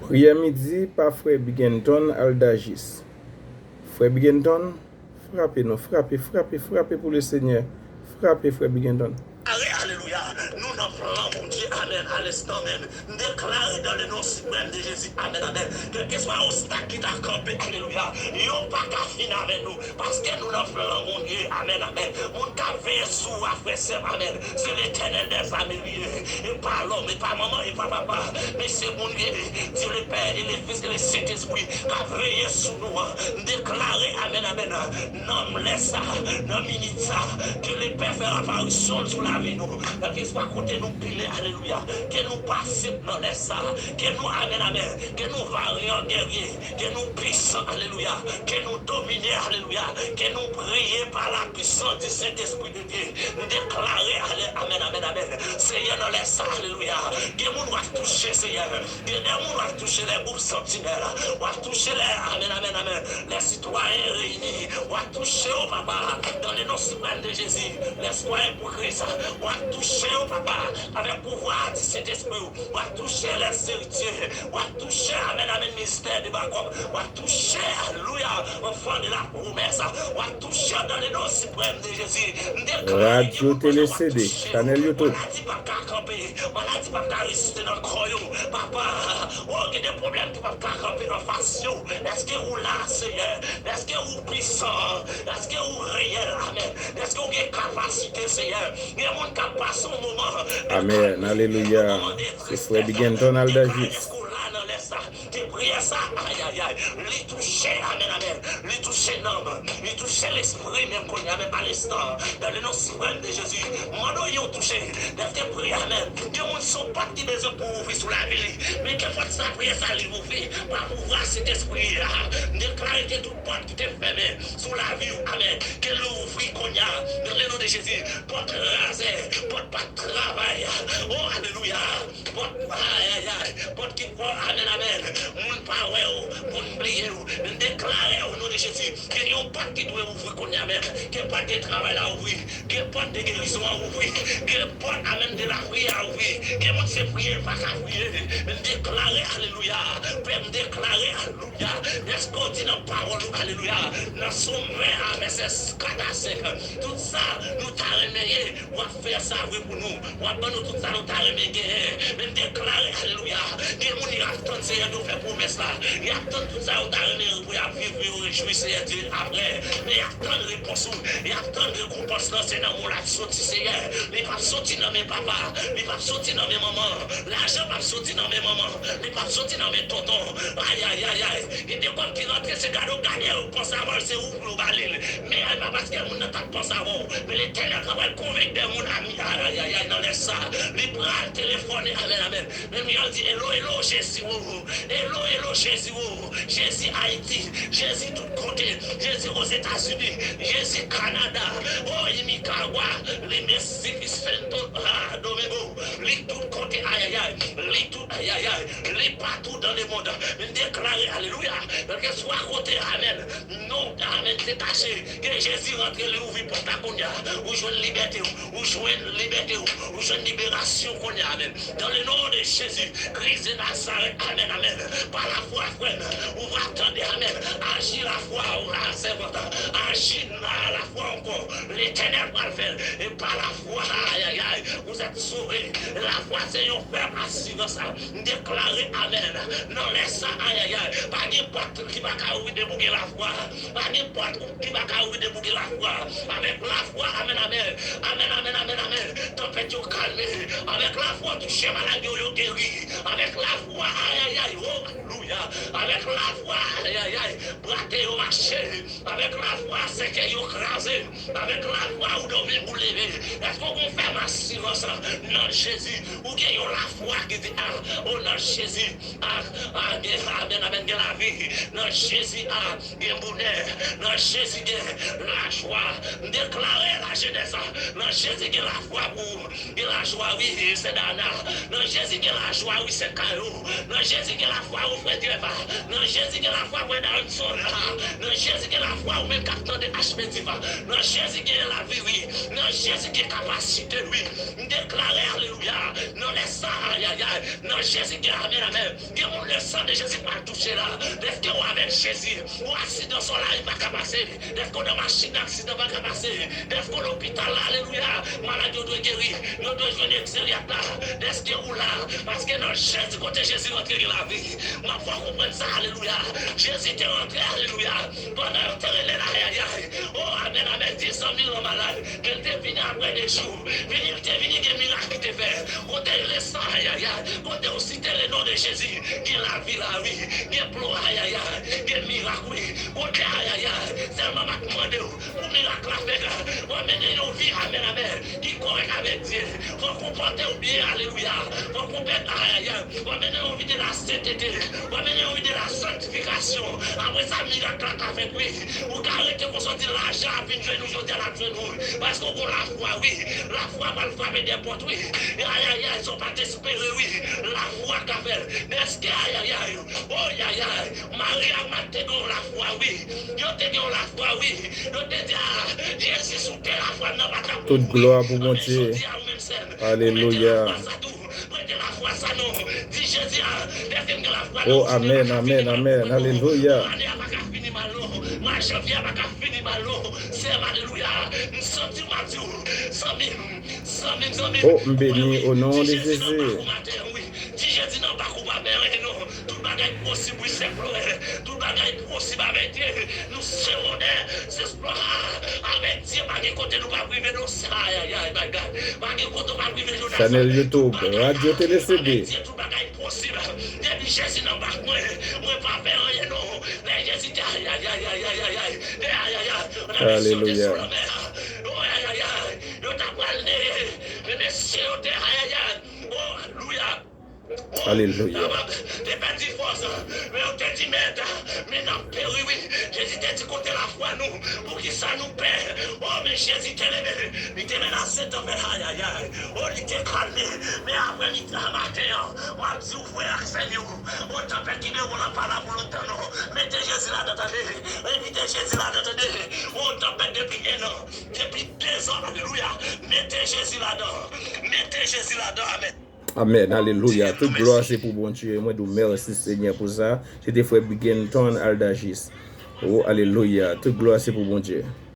Prière midi par Frère Bigenton Aldagis. Frère Bigenton, frappez-nous, frappez pour le Seigneur. Frappez, Frère Bigenton. Alléluia. Nous n'en parlons, mon Dieu. Amen. À l'instant même. Déclarez dans le nom suprême de Jésus. Amen. Amen. Quel que soit l'obstacle qui t'a campé. Alléluia. Ils n'ont pas qu'à finir avec nous. Parce que nous n'en parlons, mon Dieu. Amen. Amen. Mon cas veille sous frère. Amen. C'est l'éternel des familles. Et pas l'homme, et pas maman, et pas papa. Mais c'est mon Dieu. Dieu le Père, et le Fils, et le Saint-Esprit. Qui a veillé sous nous. Déclarez. Amen. Amen. Non, laisse ça. Non, minute ça. Que le Père fait apparition sur la vie. Nous, qu'il soit côté nous piler, alléluia, que nous passions dans les salles, que nous amen, amen, que nous varions guerriers, que nous puissions, alléluia, que nous dominions, alléluia, que nous prions par la puissance du Saint-Esprit de Dieu, nous déclarer, amen, amen, amen, Seigneur dans les salles, alléluia, que nous va toucher, Seigneur, que nous va toucher les groupes sentinelles, va toucher les, amen, amen, amen, les citoyens réunis, va toucher au papa, dans le nom suprême de Jésus, les citoyens pour Christ, on va toucher au papa avec pouvoir de cet esprit. On va toucher les héritiers. On va toucher, amen, amen, ministère de Bacob. On va toucher, alléluia, enfant de la promesse. On va toucher dans le nom suprême de Jésus. Radio Télé CD, Chanel YouTube. On a dit pas qu'à camper. On a dit pas qu'à résister dans le corps. Papa, oh, il y a des problèmes qui peuvent qu'à camper dans la face. Est-ce que vous là, Seigneur? Est-ce que vous puissant? Est-ce que vous réel? Amen. Est-ce que vous avez capacité, Seigneur? Amen, alléluia. C'est Frère Bigenton Aldagis. Ça, aïe, aïe, aïe, les toucher, amen, amen, les toucher l'homme, les toucher l'esprit, même qu'on y avait pas l'instant, dans le nom suprême de Jésus, mon nom y ont touché, d'être prié, amen, que mon son pas qui des pour ouvrir sous la vie, mais que faut ça prier, ça lui ouvrir, par pouvoir cet esprit, déclarer que toute porte qui t'est fermée, sous la vie, amen, que l'ouvrir qu'on y a, dans le nom de Jésus, porte rasée, porte pas de travail, oh, alléluia, porte, aïe, aïe, aïe, porte qui croit, amen, amen, mon parole, mon prier, déclarer au nom de Jésus qu'il n'y a pas qui doit ouvrir qu'on y a même, qu'il n'y a pas de travail à ouvrir, qu'il n'y a pas de guérison à ouvrir, qu'il n'y a pas même de la prière à ouvrir, qu'il n'y a pas de prière pas à prier, déclarer, alléluia, même déclarer, alléluia, est-ce qu'on dit dans parole, alléluia, dans son main, c'est 4 à 5, tout ça, nous t'a remédié, on va faire ça pour nous, on va nous tout ça, nous t'a remédié, même déclarer, alléluia, qu'il y a mon attend, Seigneur, nous fait promesse là, il attend tout ça, on t'a remédié pour vivre, réjouir, Seigneur Dieu, après, mais il attend de réponse, il attend de récompense, c'est dans mon lac sorti, Seigneur, il va sortir dans mes papas, il va sortir dans mes mamans, l'argent va sortir dans mes mamans, il va sortir dans mes tontons, aïe, aïe, aïe, aïe, il dit comme qui rentre, c'est gars, gagner, on pense avant, c'est où pour le balil, mais elle va parce qu'elle n'a pas pensé avant, mais l'éternel va convaincre de mon ami, aïe, aïe, aïe, dans les salles, il prend le téléphone, amen, amen, même il dit, hello, hello, Jésus, hello, hello, Jésus, Jésus Haïti, Jésus tout côté, Jésus aux États-Unis, Jésus Canada, oh, Nicaragua, les Mexiques, Domingo, les tout côté, aïe, aïe, aïe, les tout, aïe, aïe, aïe, les partout dans le monde, déclarer, alléluia, que soit côté, amen, non, amen, c'est caché, que Jésus rentre, le ouvre pour ta conia, ou jouer une liberté, ou jouer une liberté, ou jouer une libération qu'on a, amen, dans le nom de Jésus, Christ de Nazareth, amen, amen, par la foi, frère, on va attendre, amen, agir la foi, on va servante, agir la foi encore, l'éternel va le faire, et par la foi, aïe, aïe, aïe, vous êtes sauvés, la foi, c'est une ferme assurance, déclarer, amen, non, laisse ça, aïe, aïe, aïe, pas n'importe qui va débouquer la foi, pas n'importe qui va débouquer la foi, avec la foi, amen, amen, amen, amen, amen, amen, tempête au calme, avec la foi, toucher maladie au guéri, avec la foi, aïe, aïe, aïe, oh, alléluia, avec la foi, aïe, aïe, aïe, braquer au marché, avec la foi, c'est qu'il y a crasé, avec la foi, vous devez vous lever, est-ce qu'on fait ma silence, non, Jésus, ou qu'il y a la foi qui dit, ah, oh, non, Jésus, amen, amen, la vie, non, Jésus, il bonheur, non, Jésus, la joie, déclarer la jeunesse, non, Jésus, la foi pour, la joie, oui, c'est Dana, non, Jésus, la joie, oui, c'est Caillou, non, Jésus, la foi, vous faites Dieu va. Dans Jésus qui est la foi, où dans une sonde là. Dans Jésus qui est la foi, où même captant de HPT va. Dans Jésus qui est la vie, oui. Dans Jésus qui est capacité, oui. Déclarer, alléluia. Dans les sangs, aïe, aïe, aïe. Dans Jésus qui est amen, amen. Que mon le sang de Jésus pas touché là. Est-ce que vous avec Jésus, ou accident sur là, il va passer. Est-ce qu'on a machine d'accident va passer. Est-ce qu'on l'hôpital là, alléluia. Maladie doit guérir. Nous devons venir extérieur là. Est-ce que vous là. Parce que dans Jésus, côté Jésus rentre dans la vie. Ma foi comprendre ça, alléluia. Jésus est rentré, alléluia. Pendant que tu es là, aïe, aïe. Oh, amen, amen. 10 000 malades. Qu'elle t'est venu après des jours. Il t'est venu des miracles qui t'est fait. Côté le sang, aïe, aïe, aïe. Côté aussi le nom de Jésus. Qui la vie, la vie. Qui pleure, aïe, aïe, aïe. Qui miracle, oui. Côté, aïe, aïe, aïe. Seulement, ma commande, pour miracle à faire. Pour amener nos vies, amen, amen. Qui correct avec Dieu. Pour comporter au bien, alléluia. Pour comporter, aïe, aïe, aïe. Pour amener nos vies de la sainteté. Pour amener nos vies de la sanctification. Après ça, miracle à faire, oui. Ou arrêter pour sortir l'argent, puis nous jouer à la nous. Parce qu'on a la foi, oui. La foi va le frapper des portes, oui. Aïe, aïe, aïe, ils sont pas désespérés, oui. La foi qu'a fait. Est-ce que, aïe, aïe, aïe. Oh, aïe, aïe. Maria m'a tenu la foi, oui. Yo te dit la foi, oui. Yo te dit, Jésus sous terre, la foi n'a pas qu'à pour Toute gloire pour mon Dieu. Alléluia. Oh, amen, amen, amen. Alléluia. Oh, béni au nom de Jésus. Si Jésus n'a pas coupable, non, tout bagage possible, c'est pleurer, tout bagage possible avec Dieu, nous serons c'est explorer avec Dieu, pas de côté nous pas priver nous ça, aïe aïe, my God, pas de côté pas priver nous. Channel YouTube, Radio Télé CD. Tout bagage possible, depuis Jésus n'a pas moi pas faire rien non, mais Jésus aïe aïe aïe aïe aïe aïe aïe aïe, alléluia. Oh aïe aïe aïe, nous t'a parlé, mais messieurs, aïe aïe aïe, oh alléluia. Alléluia. T'es pas dit force, mais on te dit merde, mais non, péri, oui. Jésus t'a dit côté la foi, nous, pour qui ça nous perd. Oh, mais Jésus t'a levé, il t'a menacé de faire aïe aïe aïe. Oh, il t'a calmé, mais après, il t'a matin, on a dit, vous voyez, Seigneur, on t'a fait qu'il ne voulait pas la pour longtemps, non. Mettez Jésus là dans ta vie, mettez Jésus là dans ta vie. On t'a fait depuis un an, depuis 2 ans, alléluia. Mettez Jésus là-dedans, mettez Jésus là-dedans, amen. Amen, alléluia. Toute gloire c'est pour bon Dieu. Moi, je merci Seigneur pour ça. C'était frère Bigenton Aldagis. Oh, alléluia. Toute gloire c'est pour bon Dieu.